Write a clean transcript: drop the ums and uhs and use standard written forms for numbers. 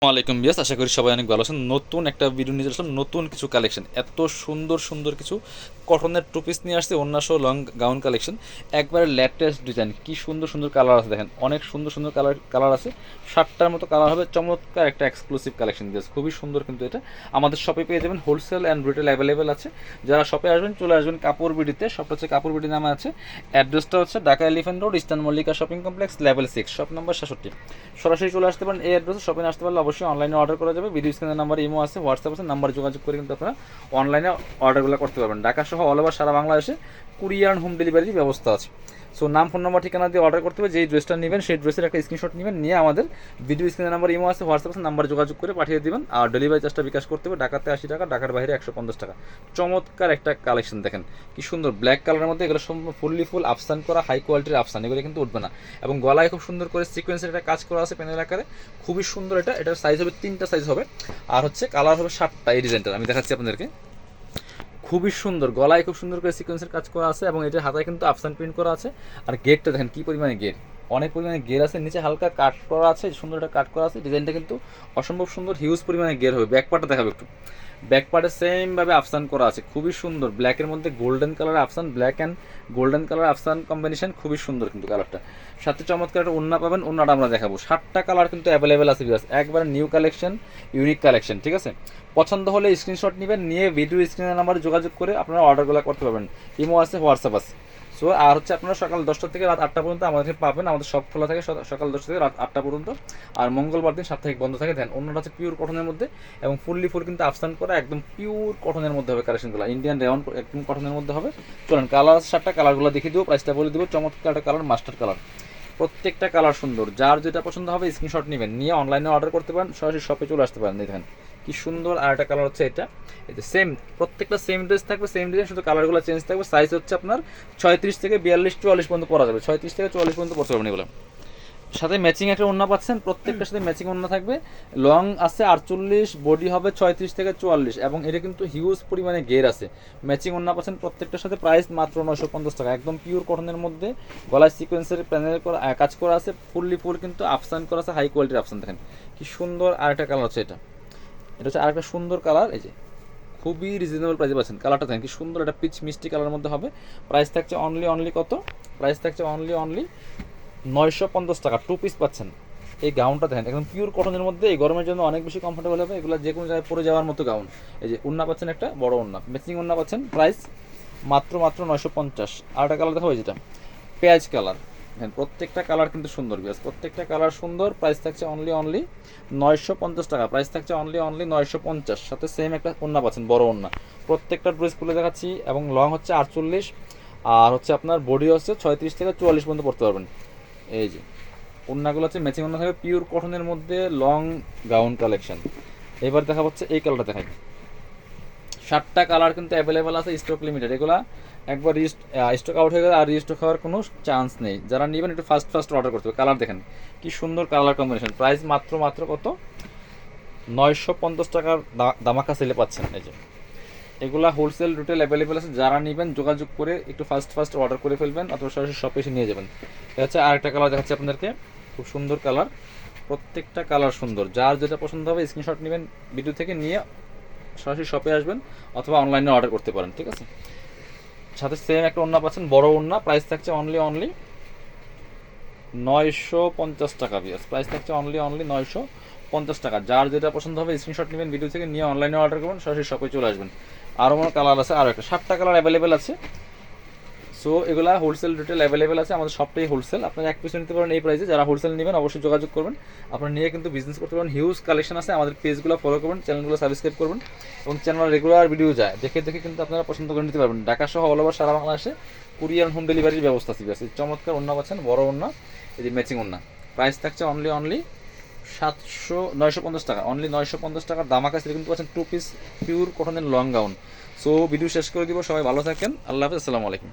ওয়ালাইকুম বিয়াস, আশা করি সবাই অনেক ভালো আছেন। নতুন একটা ভিডিও নিয়ে আসলাম, নতুন কিছু কালেকশন, এত সুন্দর সুন্দর কিছু কটনের টু পিস নিয়ে আসছে, অন্যান্য লং গাউন কালেকশন, একবারে লেটেস্ট ডিজাইন, কি সুন্দর সুন্দর কালার আছে দেখেন, অনেক সুন্দর সুন্দর কালার আছে, 7টার মতো কালার হবে, চমৎকার একটা এক্সক্লুসিভ কালেকশন দিয়েছে, খুবই সুন্দর। কিন্তু এটা আমাদের শপে পেয়ে যাবেন, হোলসেল অ্যান্ড রিটেল অ্যাভেলেবেল আছে। যারা শপে আসবেন চলে আসবেন কাপড় বিডিতে, শপটা হচ্ছে কাপড় বিডি নামে আছে। অ্যাড্রেসটা হচ্ছে Dhaka elephant road, eastern Mallika shopping complex, level 6, shop number 66। সরাসরি চলে আসতে পারেন এই অ্যাড্রেসে, শপিং আসতে পারলে অবশ্যই অনলাইনে অর্ডার করা যাবে। ভিডিও স্ক্রিনের নাম্বার ইমো আছে, হোয়াটসঅ্যাপ আছে, নাম্বার যোগাযোগ করে কিন্তু আপনারা অনলাইনে অর্ডারগুলো করতে পারবেন। ঢাকা সহ অল ওভার সারা বাংলাদেশে কুরিয়ার হোম ডেলিভারির ব্যবস্থা আছে। সো নাম, ফোন নাম্বার, ঠিকানা দিয়ে অর্ডার করতে হবে। যেই ড্রেসটা নেবেন সেই ড্রেসের একটা স্ক্রিনশট নেবেন, নিয়ে আমাদের ভিডিও স্ক্রিনের নাম্বার ইমো আছে, হোয়াটসঅ্যাপ আছে, নাম্বার যোগাযোগ করে পাঠিয়ে দেবেন। আর ডেলিভারি চার্জটা বিকাশ করতে হবে। ঢাকাতে 80 টাকা, ঢাকার বাইরে 150 টাকা। চমৎকার একটা কালেকশন দেখেন, কি সুন্দর ব্ল্যাক কালারের মধ্যে, এগুলো সম্পূর্ণ ফুল আফসান করা, হাই কোয়ালিটির আফসান, এগুলো কিন্তু উঠবে না। এবং গলায় খুব সুন্দর করে সিকোয়েন্সের একটা কাজ করা আছে প্যানেল আকারে, খুবই সুন্দর। এটার সাইজ হবে 3টা সাইজ হবে, আর হচ্ছে কালার হবে 7টা। এই ডিজাইনটা আমি দেখাচ্ছি আপনাদেরকে, খুবই সুন্দর। গলায় খুব সুন্দর করে সিকোয়েন্সের কাজ করা আছে, এবং এটার হাতায় কিন্তু আফসান প্রিন্ট করা আছে। আর গেটটা দেখেন কি পরিমাণে গেট, অনেক পরিমাণে গের আছে, নিচে হালকা কাট করা আছে, সুন্দর একটা কাট করা আছে। ডিজাইনটা কিন্তু অসম্ভব সুন্দর, হিউজ পরিমাণে গের হবে। ব্যাক পার্টটা দেখাবে একটু, ব্যাক পার্টে সেমভাবে আফসান করা আছে, খুবই সুন্দর। ব্ল্যাকের মধ্যে গোল্ডেন কালার আফসান, ব্ল্যাক অ্যান্ড গোল্ডেন কালার আফসান কম্বিনেশন, খুবই সুন্দর কিন্তু কালারটা। সাথে চমৎকার একটা ওড়না পাবেন, ওড়নাটা আমরা দেখাবো। 7টা কালার কিন্তু অ্যাভেলেবেল আছে, একবার নিউ কালেকশন, ইউনিক কালেকশন, ঠিক আছে। পছন্দ হলে স্ক্রিনশট নেবেন, নিয়ে ভিডিও স্ক্রিনের নাম্বারে যোগাযোগ করে আপনারা অর্ডারগুলো করতে পারবেন। ইমো আছে, হোয়াটসঅ্যাপ আছে। সো আর হচ্ছে আপনারা সকাল 10টা থেকে রাত 8টা পর্যন্ত আমাদেরকে পাবেন। আমাদের সব খোলা থাকে সকাল 10টা থেকে রাত 8টা পর্যন্ত। আর মঙ্গলবার দিন সাপ্তাহিক বন্ধ থাকে। দেন অন্যটা হচ্ছে পিওর কটনের মধ্যে, এবং ফুল কিন্তু আফসান করা, একদম পিওর কটনের মধ্যে হবে কালেকশনগুলো, ইন্ডিয়ান রেওয়ান একদম কটনের মধ্যে হবে। চলেন কালার 7টা কালারগুলো দেখিয়ে দেবো, প্রাইসটা বলে দেবো। চমৎকার একটা কালার, মাস্টার কালার, প্রত্যেকটা কালার সুন্দর। যার যেটা পছন্দ হবে স্ক্রিনশট নেবেন, নিয়ে অনলাইনে অর্ডার করতে পারেন, সরাসরি শপে চলে আসতে পারেন। দেখেন কি সুন্দর। আর একটা কালার হচ্ছে এটা, এটা সেম, প্রত্যেকটা সেম ড্রেস থাকবে, সেম ডিজাইন, শুধু কালারগুলো চেঞ্জ থাকবে। সাইজ হচ্ছে আপনার 36 থেকে 42 44 পর্যন্ত পরা যাবে, 36 থেকে 44 পর্যন্ত পড়তে পারবেন এগুলো। সাথে ম্যাচিং একটা ওড়না পাচ্ছেন, প্রত্যেকটার সাথে ম্যাচিং ওড়না থাকবে। লং আছে 48, বডি হবে 36 থেকে 44, এবং এটা কিন্তু হিউজ পরিমাণে গের আছে। ম্যাচিং ওড়না পাচ্ছেন প্রত্যেকটার সাথে, প্রাইস মাত্র 950 টাকা, একদম পিওর কটনের মধ্যে। গলায় সিকোয়েন্সের প্যানেল করা কাজ করা আছে, ফুল কিন্তু আফসান করা আছে, হাই কোয়ালিটির আফসান। দেখেন কি সুন্দর। আরেকটা কালার হচ্ছে এটা, এটা হচ্ছে আরেকটা সুন্দর কালার। এই যে খুবই রিজনেবল প্রাইসে পাচ্ছেন, কালারটা দেখেন কি সুন্দর, একটা পিচ মিষ্টি কালারের মধ্যে হবে। প্রাইস থাকছে অনলি কত, প্রাইস থাকছে অনলি 950 টাকা। টু পিস পাচ্ছেন। এই গাউনটা দেখেন, একদম পিওর কটনের মধ্যে, এই গরমের জন্য অনেক বেশি কমফোর্টেবল হবে। এগুলো যে কোনো জায়গায় পরে যাওয়ার মতো গাউন। এই যে ওড়না পাচ্ছেন, একটা বড় ওড়না, ম্যাচিং ওড়না পাচ্ছেন, প্রাইস মাত্র 950। আর একটা কালার দেখা হয় যেটা পেঁয়াজ কালার, হ্যাঁ প্রত্যেকটা কালার কিন্তু সুন্দর, প্রত্যেকটা কালার সুন্দর। প্রাইস থাকছে অনলি 950 টাকা, প্রাইস থাকছে অনলি 950। সাথে সেম একটা ওড়না পাচ্ছেন, বড় ওড়না। প্রত্যেকটা ড্রেস খুলে দেখাচ্ছি, এবং লং হচ্ছে 48, আর হচ্ছে আপনার বডি হচ্ছে 36 থেকে 44 পর্যন্ত পড়তে পারবেন। এই যে ওড়নাগুলো হচ্ছে ম্যাচিং ওড়না থাকবে, পিওর কটনের মধ্যে লং গাউন কালেকশন। এবার দেখা হচ্ছে এই কালারটা দেখাই। 7টা কালার কিন্তু অ্যাভেলেবেল আছে, স্টক লিমিটেড। এগুলা একবার স্টক আউট হয়ে গেলে আর রিস্টক হওয়ার কোনো চান্স নেই। যারা নেবেন একটু ফার্স্ট অর্ডার করতে হবে। কালার দেখেন কি সুন্দর কালার কম্বিনেশন। প্রাইস মাত্র কত, 950 টাকার দামাকা সেলে পাচ্ছেন। এই যে এগুলা হোলসেল রিটেল অ্যাভেলেবেল আছে, যারা নেবেন যোগাযোগ করে একটু ফার্স্ট অর্ডার করে ফেলবেন, অথবা সরাসরি শপে এসে নিয়ে যাবেন। এটা হচ্ছে আরেকটা কালার দেখাচ্ছি আপনাদেরকে, খুব সুন্দর কালার, প্রত্যেকটা কালার সুন্দর। যার যেটা পছন্দ হবে স্ক্রিনশট নেবেন ভিডিও থেকে, নিয়ে সরাসরি শপে আসবেন, অথবা অনলাইনে অর্ডার করতে পারেন, ঠিক আছে। সাথে সেম একটা ওড়না পাচ্ছেন, বড় ওড়না। প্রাইস থাকছে অনলি 950 টাকা। প্রাইস থাকছে অনলি 950 টাকা। যার যেটা পছন্দ হবে স্ক্রিনশট নেবেন ভিডিও থেকে, নিয়ে অনলাইনে অর্ডার করবেন, সরাসরি শপে চলে আসবেন। আরও কোনো কালার আছে, আরও একটা 7টা কালার অ্যাভেলেবেল আছে। সো এগুলা হোলসেল রিটেল অ্যাভেলেবেল আছে, আমাদের সবটাই হোলসেল। আপনারা এক পিস নিতে পারেন এই প্রাইসে। যারা হোলসেল নেবেন অবশ্যই যোগাযোগ করবেন, আপনারা নিয়ে কিন্তু বিজনেস করতে পারেন। হিউজ কালেকশন আছে, আমাদের পেজগুলো ফলো করবেন, চ্যানেলগুলো সাবস্ক্রাইব করবেন, এবং চ্যানেল রেগুলার ভিডিও যায়, দেখে কিন্তু আপনারা পছন্দ করে নিতে পারবেন। ঢাকা সহ অল ওভার সারা বাংলাদেশে কুরিয়ার হোম ডেলিভারির ব্যবস্থা আছে। চমৎকার ওড়না পাচ্ছেন, বড় ওড়না, এই যে ম্যাচিং ওড়না। প্রাইস থাকছে অনলি 950 টাকা, অনলি 950 টাকার দামাকা সেটা কিন্তু পাচ্ছেন টু পিস পিওর কটনের লং গাউন। সো ভিডিও শেষ করে দিব, সবাই ভালো থাকেন, আল্লাহ হাফেজ, আসসালামু আলাইকুম।